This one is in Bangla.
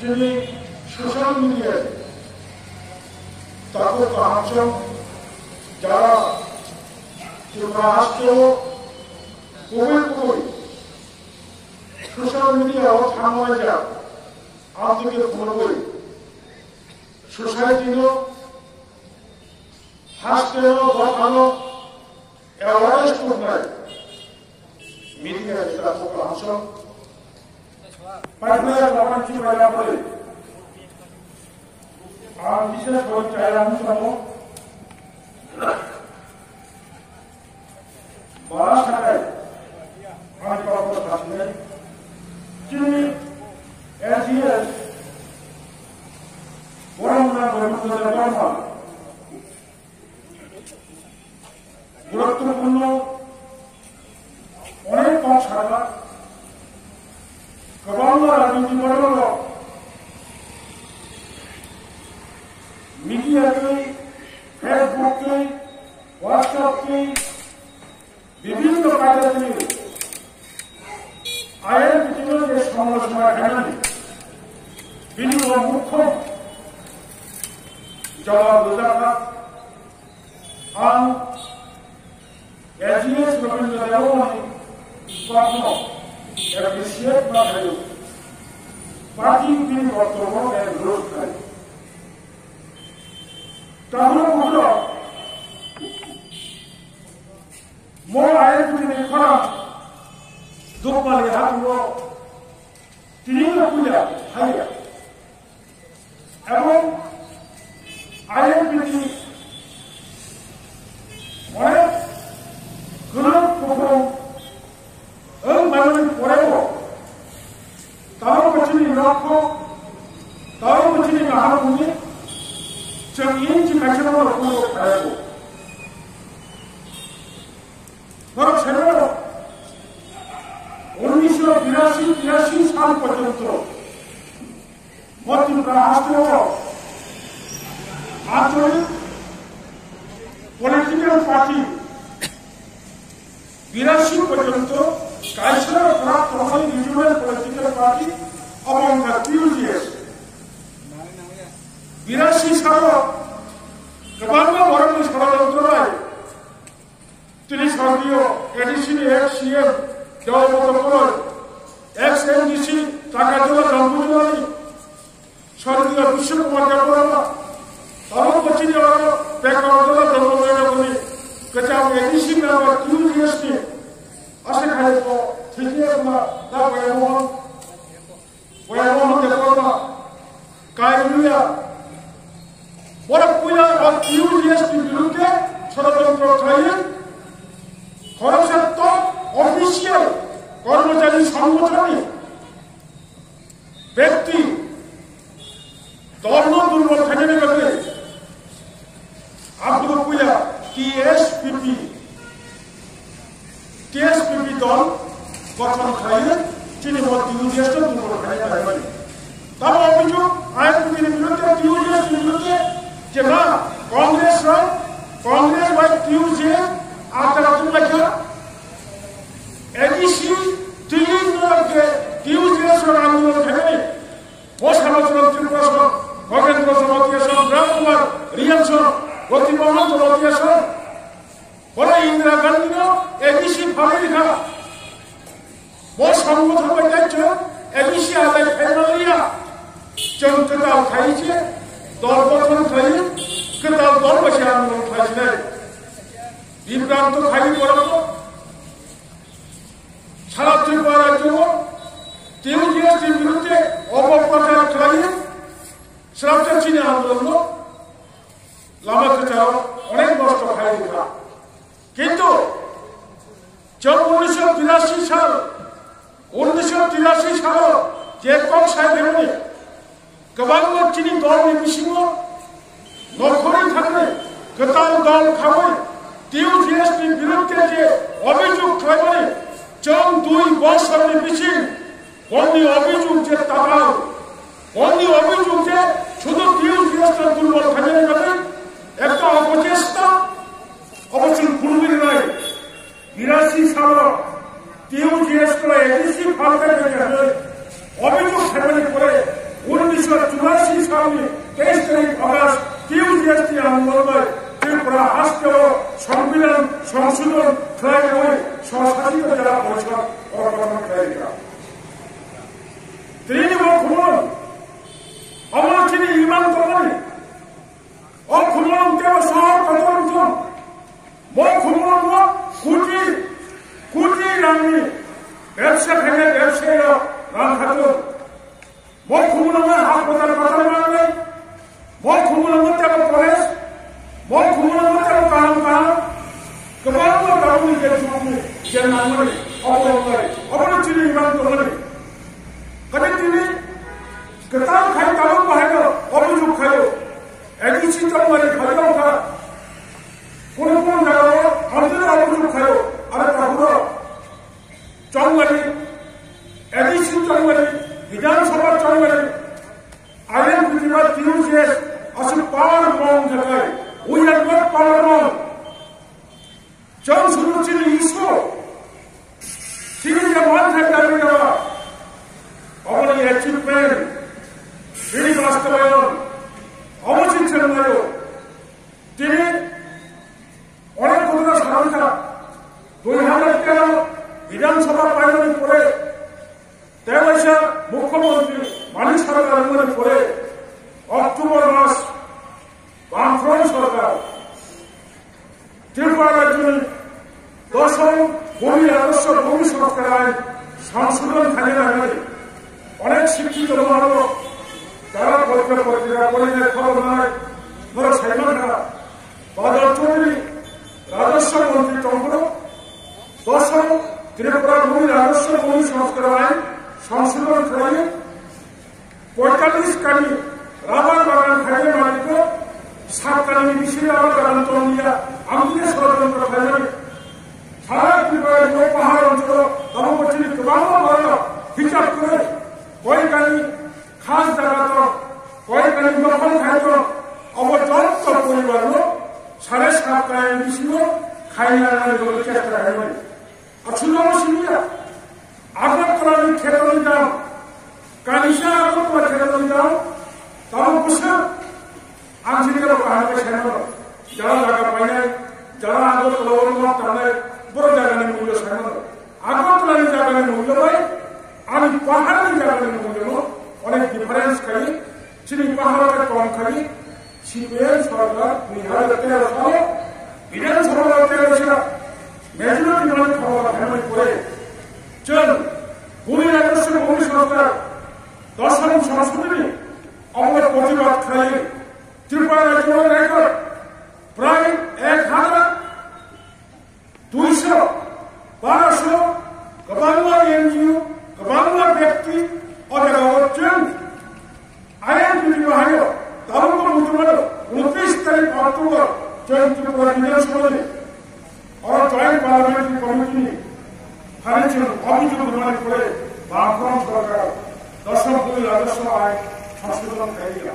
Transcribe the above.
তিনি সোশ্যাল মিডিয়ায় তাকে কাহাচন যারা রাষ্ট্রীয় কবি সোশ্যাল মিডিয়া ও থামায় আন্তরিক বলবই সোসাইটির হাস্টেল দেখানো অ্যাওয়ারনেস করনায় মিডিয়া যেটা কাহাচন পাটনায় বাবাজি বাইরা বলে আর বিশেষ করে চাইলাম জানো বারাসাতায় আমি কথা থাকলে যিনি এজিএস বরমনা রবীন্দ্র বর্মা গুরুত্বপূর্ণ অনেক কম ছাড়া गोबां राजनीतिफोराव मिडियाखै फेसबुकखै व्हाट्सएपखै विभिन्न कायदानि आयेन बिथिङाव जे समालोचना खालामनानै बिनि मुख्य जवाब होजाग्रा आं एजिएस रवीन्द्र देवनि बाथ्रायाव appreciate my value. Party being orthodox and growth right. Tamil Pura, more iron to the Kora, Dupali Hatu, Tina Puya, higher. Among iron to the one, Guru Pupu. Tahu macam ni rokok, tahu macam ni mahal punya, cengin macam mana rokok kaya tu. Kalau saya 1982 साल पर्यंत मध्य राष्ट्र आंचलिक पॉलिटिकल पार्टी 82 पर्यंत कायसर प्राप्त होने regional political party among the few years 82 साल kebanyakan orang di sekolah utara tulis radio edisi XCM Jawa Barat XMDC Takajula Jambudulani Shardiya Bishop Kumar Tahu kecil orang Pekawala Jambudulani kecam edisi nama few years ni asal kali tu tidak pernah dah Wayamon Dekorma Kailuya Orang punya few years di Biluke ষড়যন্ত্র খাইয়ে খরচের তো অফিসিয়াল কর্মচারী সংগঠনে ব্যক্তি দল দুর্বল থাকে নেবে আব্দুল পুয়া টিএসপিপি দল গঠন খাইয়ে তিনি ইউডিএস দুর্বল খাইয়ে পারে তার অভিযোগ আইনজীবীর বিরুদ্ধে ইউডিএস বিরুদ্ধে যে না কংগ্রেস বাই টিউজে আন্তর্জাতিক লেখা এডিসি টিউজে টিউজেস আন্দোলন থেকে বসালোচনা ত্রিপুরা খগেন্দ্র জনতিয়েশন রামকুমার রিয়ানসন গতিমোহন জনতিয়েশন বলে ইন্দিরা গান্ধী এডিসি ভাবে লেখা বস সংগঠন যাচ্ছে এডিসি আদায় ফেডালিয়া চৌকতাল খাইছে দল গঠন খাই কেতাল দল বসে আন্দোলন খাইছে বিভ্রান্ত খাই পড়াত সারা ত্রিপুরা রাজ্য টিউজিএসের বিরুদ্ধে অপপ্রচার খাইয়ে শ্রাবটা চীনে আন্দোলন লামাকে চাও অনেক নষ্ট খাই দেখা কিন্তু 1983 সাল যে কম সাহেবের गोबां चीनी दल बिसिङाव नखरै थांनाय गोथां दल खाबै टिउजिएसनि बिरुद्धे जे अभियोग खालामनानै जों 2 बोसोरनि बिसिं बन्नि अभियोग जे तागाल बन्नि अभियोग जे शुधु टिउजिएसनि दुर्बल खालामनाय बादै একটা অপচেষ্টা অবশ্যই পূর্বের নয় 82 সাল টিউজিএস করে এডিসি ফালকে অভিযোগ খালামনাय পরে 19 1984 साल में 23 तारीख अगस्त टीयूजीएसटी आंदोलन में त्रिपुरा राष्ट्र संविधान संशोधन कराए हुए स्वशासित जिला परिषद और गठन करेगा। तृणमूल खुमन अमरचिनी इमान तमनी और खुमन के शहर कतरम वो खुमन वो कुटी रानी व्यवसा भेजे व्यवसाय राम खातुन वो खुमन में हास्पिटल कतर मांगे वो खुमन में तेरे पुलिस वो खुमन में तेरे काम कबाल में काबू के चुनाव जननामरे अमरचिनी इमान तमनी कभी तीन किताब खाई काबू पाएगा अभियोग खायो एडिसी चंगरे खायो का कौन जगह अंदर अभियोग खायो अरे ताहुरो चंगरे एडिसी चंगरे विधानसभा चंगरे आयन प्रतिवाद टीयूजीएस असु पावर मॉन्ग जगह वी आर नॉट पावर मॉन्ग जन सुरुचिनी इसको सीधे मान है करेगा अपनी अचीवमेंट श्री वास्तवायन अवचित चलनायो তিনি অনেক কথা সাধারণতা 2013 বিধানসভা পাইলেন পরে 13 মুখ্যমন্ত্রী মানিক সরকার আমলের পরে অক্টোবর মাস বামফ্রন্ট সরকার ত্রিপুরা রাজ্যে 10ম ভূমি আদর্শ ভূমি সংস্কার আইন সংশোধন খালিরা হয়ে অনেক শিক্ষিত মানুষ তারা পত্রিকা পড়ে খবর নয় ধরো সাইমানরা বাদল চৌধুরী রাজস্ব মন্ত্রী চন্দ্র 10ম ত্রিপুরা ভূমি রাজস্ব ভূমি সংস্কার আইন সংশোধন করে 45 কানি রাবার বাগান খাইয়ে মালিক 7 কানি মিশি রাবার বাগান তলিয়া আমদিকে ষড়যন্ত্র খাইয়ে সারা ত্রিপুরার পাহাড় অঞ্চল তমপচিনি প্রবাহ হিসাব করে কয়েকখানি খাস জায়গা কয়েকখানি দখল খাইত অবযন্ত পরিবার 7.5 কানি মিশিল খাইয়ে চেষ্টা হয় আসলে সিনিয়া আগরতলার খেতনি দাম কানিসা আগরতলা খেতনি দাম তাও বসে আঞ্চলিক পাহাড়ে সেন যারা জায়গা পাই নাই যারা আগরতলা অনুমত তাদের বড় জায়গার মূল্য সেন আগরতলার জায়গার মূল্য পাই আমি পাহাড়ের জায়গার মূল্য অনেক ডিফারেন্স খাই চিনি পাহাড়ের কম খাই সিপিএম সরকার 2013 সালে বিধানসভা 13 মেজরিটি দলের খবর ফেলে করে চল ভূমি রাজস্ব ভূমি সংস্কার 10ম সংশোধনী অমর প্রতিবাদ খাই ত্রিপুরা রাজ্যের রেকর্ড প্রায় 1200 गबांगला एनजीओ गबांगला व्यक्ति और जगह आयन विभाग तब मुद्रण 29 तारीख अक्टूबर त्रिपुरा विधानसभा और जॉइंट पार्लियामेंट्री कमिटी अभियोग করে বামফ্রন্ট সরকার 10ম ভূমি রাজস্ব আইন সংশোধন করেगा।